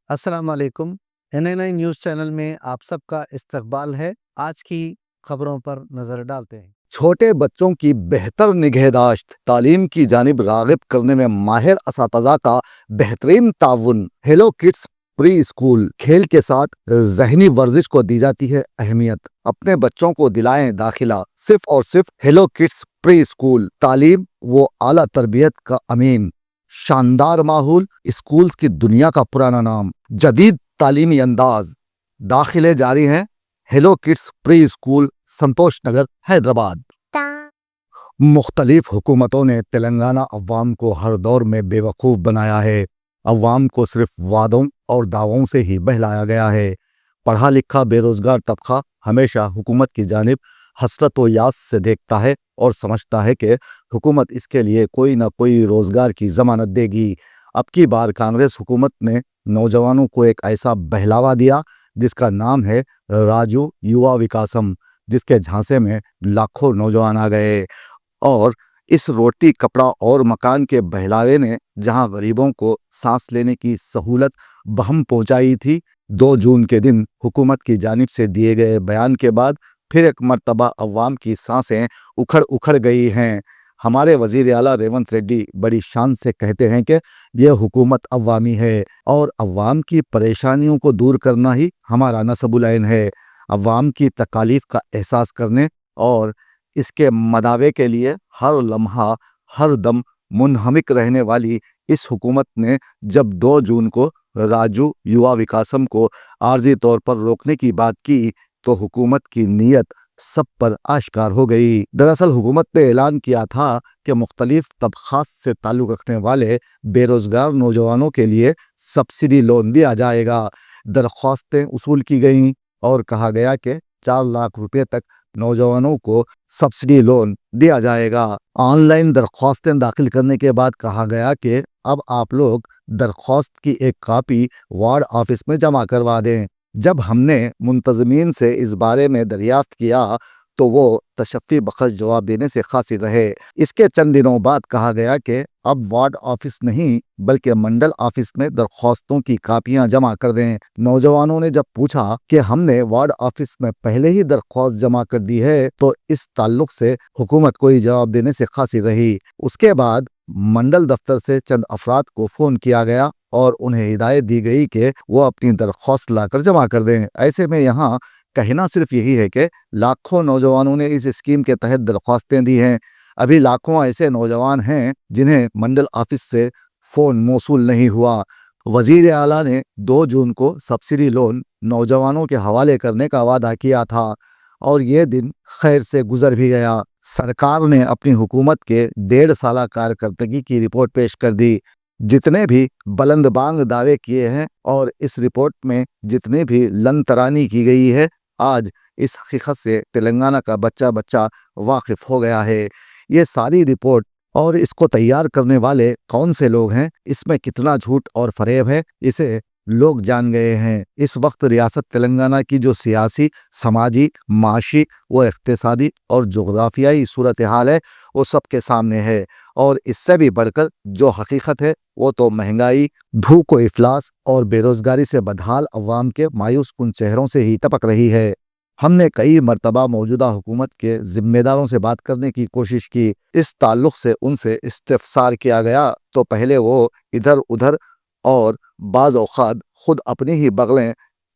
अस्सलाम वालेकुम। NNI news channel में आप सबका इस्तकबाल है। आज की खबरों पर नज़र डालते हैं। छोटे बच्चों की बेहतर निगहदाश्त तालीम की जानिब राग़िब करने में माहिर असातिज़ा का बेहतरीन ताउन। हेलो किड्स प्री स्कूल खेल के साथ ज़हनी वर्जिश को दी जाती है अहमियत। अपने बच्चों को दिलाएं दाखिला सिर्फ और सिर्फ हेलो किड्स प्री स्कूल। तालीम वो आला तरबियत का अमीन। शानदार माहौल, स्कूल्स की दुनिया का पुराना नाम, जदीद तालीमी अंदाज। दाखिले जारी हैं। हेलो किड्स प्री स्कूल, संतोष नगर, हैदराबाद। मुख्तलिफ हुकूमतों ने तेलंगाना अवाम को हर दौर में बेवकूफ़ बनाया है। अवाम को सिर्फ वादों और दावों से ही बहलाया गया है। पढ़ा लिखा बेरोज़गार तबका हमेशा हुकूमत की जानिब हसरत व यास से देखता है और समझता है कि हुकूमत इसके लिए कोई ना कोई रोज़गार की ज़मानत देगी। अब की बार कांग्रेस हुकूमत ने नौजवानों को एक ऐसा बहलावा दिया जिसका नाम है राजू युवा विकासम, जिसके झांसे में लाखों नौजवान आ गए। और इस रोटी कपड़ा और मकान के बहलावे ने जहां गरीबों को सांस लेने की सहूलत बहम पहुंचाई थी, 2 जून के दिन हुकूमत की जानिब से दिए गए बयान के बाद फिर एक मर्तबा अवाम की सांसें उखड़ उखड़ गई हैं। हमारे वज़ीर आला रेवंत रेड्डी बड़ी शान से कहते हैं कि यह हुकूमत अवामी है और अवाम की परेशानियों को दूर करना ही हमारा नस्बुल ऐन है। अवाम की तकालीफ का एहसास करने और इसके मदावे के लिए हर लम्हा हर दम मुनहमिक रहने वाली इस हुकूमत ने जब 2 जून को राजू युवा विकासम को आर्जी तौर पर रोकने की बात की तो हुकूमत की नीयत सब पर आश्कार हो गई। दरअसल हुकूमत ने ऐलान किया था कि मुख्तलिफ तबक़ात से ताल्लुक़ रखने वाले बेरोज़गार नौजवानों के लिए सब्सिडी लोन दिया जाएगा। दरख्वास्तें उसूल की गईं और कहा गया कि 4 लाख रुपए तक नौजवानों को सब्सिडी लोन दिया जाएगा। ऑनलाइन दरख्वास्तें दाखिल करने के बाद कहा गया कि अब आप लोग दरख्वास्त की एक कापी वार्ड ऑफिस में जमा करवा दें। जब हमने मुंतज़मीन से इस बारे में दरियाफ्त किया तो वो तशफ़ी बख़श जवाब देने से क़ासिर रहे। इसके चंद दिनों बाद कहा गया कि अब वार्ड ऑफिस नहीं बल्कि मंडल ऑफिस में दरख्वास्तों की कापियां जमा कर दें। नौजवानों ने जब पूछा कि हमने वार्ड ऑफिस में पहले ही दरख्वास्त जमा कर दी है तो इस ताल्लुक से हुकूमत कोई जवाब देने से क़ासिर रही। उसके बाद मंडल दफ्तर से चंद अफराद को फ़ोन किया गया और उन्हें हिदायत दी गई कि वो अपनी दरख्वास्त लाकर जमा कर दें। ऐसे में यहाँ कहना सिर्फ यही है कि लाखों नौजवानों ने इस स्कीम के तहत दरख्वास्तें दी हैं। अभी लाखों ऐसे नौजवान हैं जिन्हें मंडल ऑफिस से फ़ोन मौसूल नहीं हुआ। वज़ीर आला ने 2 जून को सब्सिडी लोन नौजवानों के हवाले करने का वादा किया था और ये दिन खैर से गुजर भी गया। सरकार ने अपनी हुकूमत के 1.5 साला कारकर्दगी की रिपोर्ट पेश कर दी। जितने भी बुलंदबांग दावे किए हैं और इस रिपोर्ट में जितने भी लन तरानी की गई है, आज इस हकीकत से तेलंगाना का बच्चा बच्चा वाकिफ़ हो गया है। ये सारी रिपोर्ट और इसको तैयार करने वाले कौन से लोग हैं, इसमें कितना झूठ और फरेब है, इसे लोग जान गए हैं। इस वक्त रियासत तेलंगाना की जो सियासी, समाजी, माशी व इक़्तिसादी और जोग्राफियाई सूरत हाल है वो सबके सामने है। और इससे भी बढ़कर जो हकीकत है वो तो महंगाई, भूख व इफलास और बेरोज़गारी से बदहाल अवाम के मायूस कुन चेहरों से ही टपक रही है। हमने कई मरतबा मौजूदा हुकूमत के ज़िम्मेदारों से बात करने की कोशिश की। इस ताल्लुक़ से उनसे इस्तिफ़सार किया गया तो पहले वो इधर उधर और बाज़ औक़ात खुद अपनी ही बगलें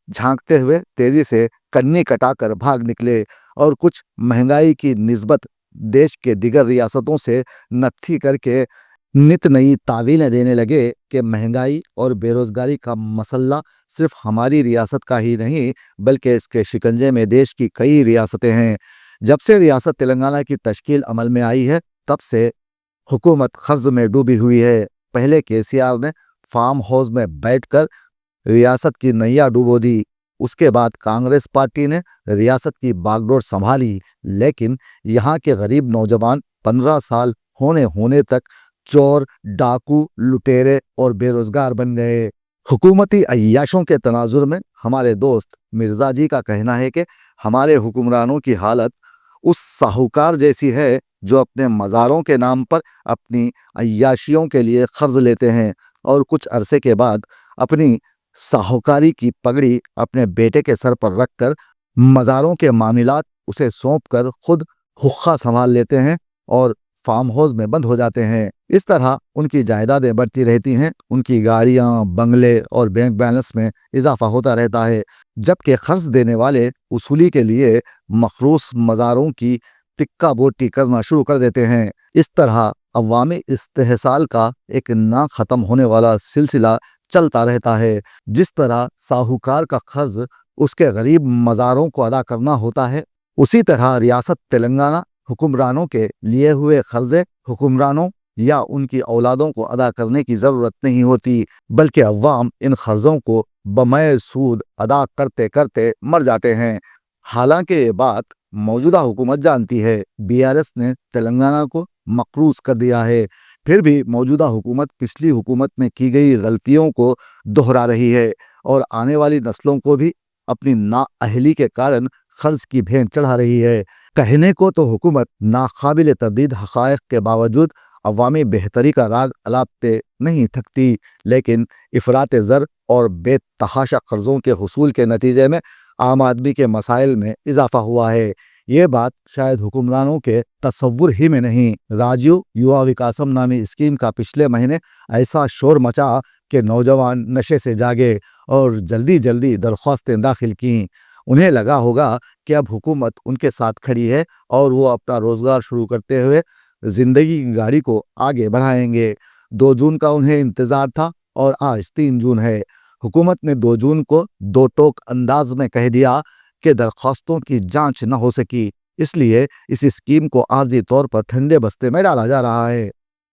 झांकते हुए तेज़ी से कन्नी कटाकर भाग निकले और कुछ महंगाई की निस्बत देश के दिगर रियासतों से नत्थी करके नित नई तावीलें देने लगे कि महंगाई और बेरोज़गारी का मसला सिर्फ हमारी रियासत का ही नहीं बल्कि इसके शिकंजे में देश की कई रियासतें हैं। जब से रियासत तेलंगाना की तश्कील अमल में आई है तब से हुकूमत कर्ज में डूबी हुई है। पहले केसीआर ने फार्म हाउस में बैठकर रियासत की नैया डुबो दी। उसके बाद कांग्रेस पार्टी ने रियासत की बागडोर संभाली, लेकिन यहाँ के गरीब नौजवान 15 साल होने तक चोर, डाकू, लुटेरे और बेरोजगार बन गए। हुकूमती अय्याशों के तनाजुर में हमारे दोस्त मिर्ज़ा जी का कहना है कि हमारे हुक्मरानों की हालत उस साहूकार जैसी है जो अपने मज़ारों के नाम पर अपनी अय्याशियों के लिए कर्ज लेते हैं और कुछ अरसे के बाद अपनी साहूकारी की पगड़ी अपने बेटे के सर पर रखकर मज़ारों के मामलात उसे सौंप कर खुद हुक्का संभाल लेते हैं और फार्म हाउस में बंद हो जाते हैं। इस तरह उनकी जायदादें बढ़ती रहती हैं, उनकी गाड़ियां, बंगले और बैंक बैलेंस में इजाफा होता रहता है, जबकि खर्च देने वाले उसूली के लिए मखरूस मज़ारों की तिक्का बोटी करना शुरू कर देते हैं। इस तरह अवामी इस्तेहसाल का एक ना ख़त्म होने वाला सिलसिला चलता रहता है। जिस तरह साहूकार का कर्ज उसके गरीब मज़ारों को अदा करना होता है, उसी तरह रियासत तेलंगाना हुक्मरानों के लिए हुए कर्जे हुक्मरानों या उनकी औलादों को अदा करने की ज़रूरत नहीं होती, बल्कि अवाम इन कर्ज़ों को बमय सूद अदा करते करते मर जाते हैं। हालांकि ये बात मौजूदा हुकूमत जानती है, बीआरएस ने तेलंगाना को मकरूज कर दिया है, फिर भी मौजूदा हुकूमत पिछली हुकूमत में की गई गलतियों को दोहरा रही है और आने वाली नस्लों को भी अपनी नाअहली के कारण खर्च की भेंट चढ़ा रही है। कहने को तो हुकूमत नाकाबिल तरदीद हक़ाइक़ के बावजूद अवामी बेहतरी का राग अलापते नहीं थकती, लेकिन इफ़रात ज़र और बेतहाशा कर्ज़ों के हुसूल के नतीजे में आम आदमी के मसाइल में इजाफा हुआ है। ये बात शायद हुक्मरानों के तसव्वुर ही में नहीं। राजीव युवा विकासम नामी स्कीम का पिछले महीने ऐसा शोर मचा कि नौजवान नशे से जागे और जल्दी जल्दी दरख्वास्तें दाखिल की। उन्हें लगा होगा कि अब हुकूमत उनके साथ खड़ी है और वो अपना रोज़गार शुरू करते हुए ज़िंदगी की गाड़ी को आगे बढ़ाएंगे। 2 जून का उन्हें इंतज़ार था और आज 3 जून है। हुकूमत ने 2 जून को दो टोक अंदाज में कह दिया कि दरख्वास्तों की जांच न हो सकी, इसलिए इस स्कीम को आर्जी तौर पर ठंडे बस्ते में डाला जा रहा है।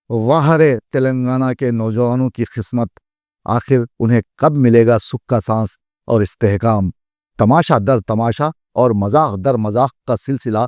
वाह रे तेलंगाना के नौजवानों की किस्मत, आखिर उन्हें कब मिलेगा सुख का सांस और इस्तेहकाम। तमाशा दर तमाशा और मजाक दर मजाक का सिलसिला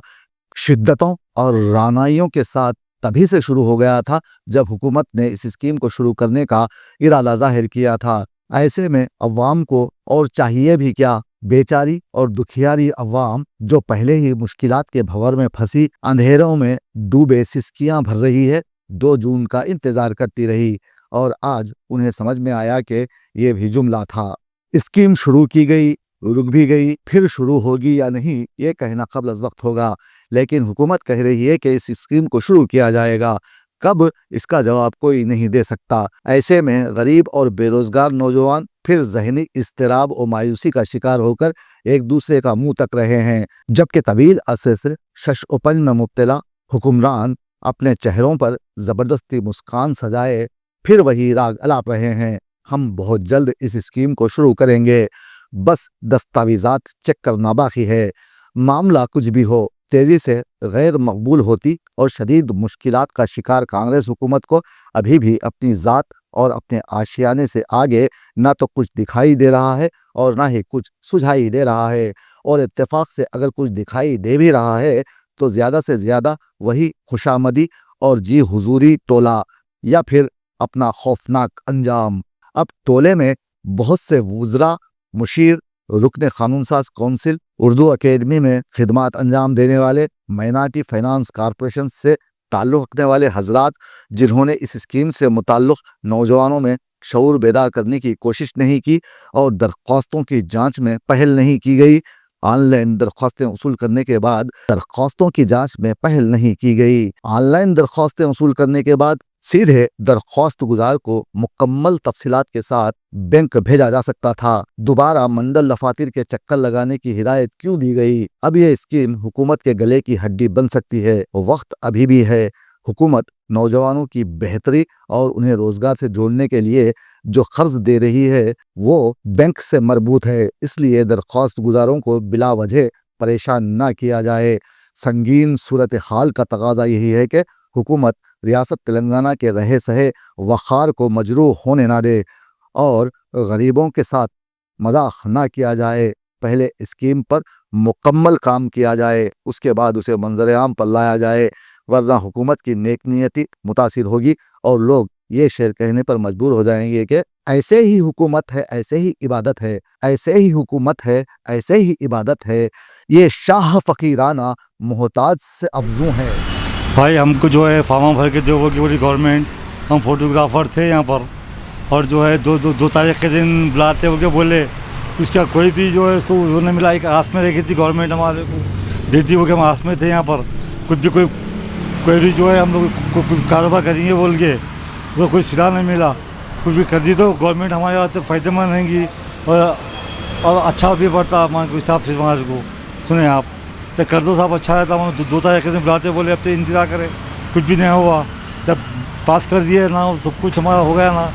शिद्दतों और रानाइयों के साथ तभी से शुरू हो गया था जब हुकूमत ने इस स्कीम को शुरू करने का इरादा जाहिर किया था। ऐसे में अवाम को और चाहिए भी क्या। बेचारी और दुखियारी अवाम जो पहले ही मुश्किलात के भंवर में फंसी अंधेरों में डूबे सिसकियां भर रही है, 2 जून का इंतजार करती रही और आज उन्हें समझ में आया कि ये भी जुमला था। स्कीम शुरू की गई, रुक भी गई, फिर शुरू होगी या नहीं ये कहना क़ब्ल अज़ वक्त होगा, लेकिन हुकूमत कह रही है कि इस स्कीम को शुरू किया जाएगा। कब, इसका जवाब कोई नहीं दे सकता। ऐसे में गरीब और बेरोजगार नौजवान फिर ज़हनी इज़्तिराब और मायूसी का शिकार होकर एक दूसरे का मुंह तक रहे हैं, जबकि तवील अरसे से शश-ओ-पंज में मुब्तला हुक्मरान अपने चेहरों पर ज़बरदस्ती मुस्कान सजाए फिर वही राग अलाप रहे हैं। हम बहुत जल्द इस स्कीम को शुरू करेंगे, बस दस्तावेज़ात चेक करना बाकी है। मामला कुछ भी हो, तेज़ी से गैर मकबूल होती और शदीद मुश्किलात का शिकार कांग्रेस हुकूमत को अभी भी अपनी ज़ात और अपने आशियाने से आगे ना तो कुछ दिखाई दे रहा है और ना ही कुछ सुझाई दे रहा है, और इत्तेफाक से अगर कुछ दिखाई दे भी रहा है तो ज़्यादा से ज़्यादा वही खुशामदी और जी हुजूरी टोला या फिर अपना खौफनाक अंजाम। अब टोले में बहुत से वुज़रा, मुशीर, रुकन क़ानून साज कौंसिल, उर्दू अकेडमी में खिदमात अंजाम देने वाले, माइनॉरिटी फाइनेंस कॉरपोरेशन से ताल्लुक़ रखने वाले हजरात, जिन्होंने इस स्कीम से मुताल्लिक़ नौजवानों में शऊर बेदार करने की कोशिश नहीं की और दरख्वास्तों की जांच में पहल नहीं की गई। ऑनलाइन दरख्वास्तें वसूल करने के बाद दरख्वास्तों की जांच में पहल नहीं की गई। ऑनलाइन दरख्वास्तें वसूल करने के बाद सीधे दरख्वास्त गुजार को मुकम्मल तफसीलात के साथ बैंक भेजा जा सकता था। दोबारा मंडल दफातर के चक्कर लगाने की हिदायत क्यों दी गई? अब यह स्कीम हुकूमत के गले की हड्डी बन सकती है, वक्त अभी भी है। हुकूमत नौजवानों की बेहतरी और उन्हें रोजगार से जोड़ने के लिए जो कर्ज दे रही है वो बैंक से मरबूत है, इसलिए दरख्वास्त गुजारों को बिला वजह परेशान ना किया जाए। संगीन सूरत हाल का तकाजा यही है कि हुकूमत रियासत तेलंगाना के रहे सहे वक़ार को मजरूह होने ना दे और गरीबों के साथ मजाक ना किया जाए। पहले स्कीम पर मुकम्मल काम किया जाए, उसके बाद उसे मंजर आम पर लाया जाए, वरना हुकूमत की नेक नियति मुतासिर होगी और लोग ये शेर कहने पर मजबूर हो जाएंगे कि ऐसे ही हुकूमत है, ऐसे ही इबादत है, ऐसे ही हुकूमत है, ऐसे ही इबादत है। ये शाह फ़कीराना मोहताज से अफजू है। भाई हमको जो है फार्म भर के दो वो की पूरी गवर्नमेंट, हम फोटोग्राफर थे यहाँ पर, اور جو ہے دو تاریخ کے دن بلاتے ہو کے بولے اس کا کوئی بھی جو ہے اس کو وہ نہیں ملا. ایک آس میں رکھی تھی گورنمنٹ ہمارے کو دیتی ہو کہ ہم آس میں تھے یہاں پر کچھ بھی کوئی بھی جو ہے ہم لوگ کچھ کاروبار کریں گے بول کے وہ کوئی سلا نہیں ملا. کچھ بھی کر دی تو گورنمنٹ ہمارے واسطے فائدہ مند رہیں گی اور اچھا بھی پڑتا ہمارے کو حساب سے ہمارے کو. سنیں آپ تو کر دو صاحب اچھا رہتا. ہم 2 تاریخ کے دن بلاتے بولے اب تو انتظار کرے کچھ بھی نہیں ہوا. جب پاس کر دیے نا سب کچھ ہمارا ہو گیا نا.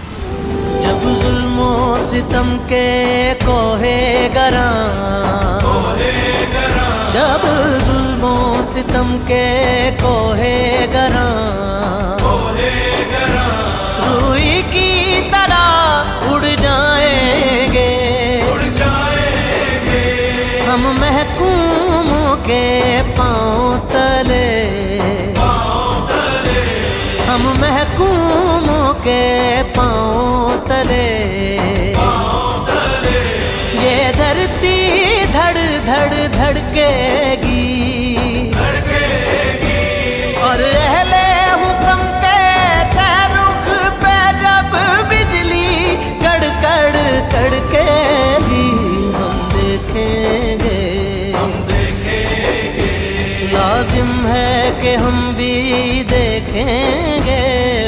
جب ظلم و ستم کے کوہے گراں جب ظلم و ستم کے کوہے گراں روئی کی طرح اڑ جائیں گے ہم محکوموں کے پاؤں تلے ہم محکوموں کے پاؤں تلے یہ دھرتی دھڑ دھڑ دھڑکے گی اور اہل حکم کے سہ رخ پہ جب بجلی کڑ کڑ کڑکے گی ہم دیکھیں گے لازم ہے کہ ہم بھی دیکھیں گے.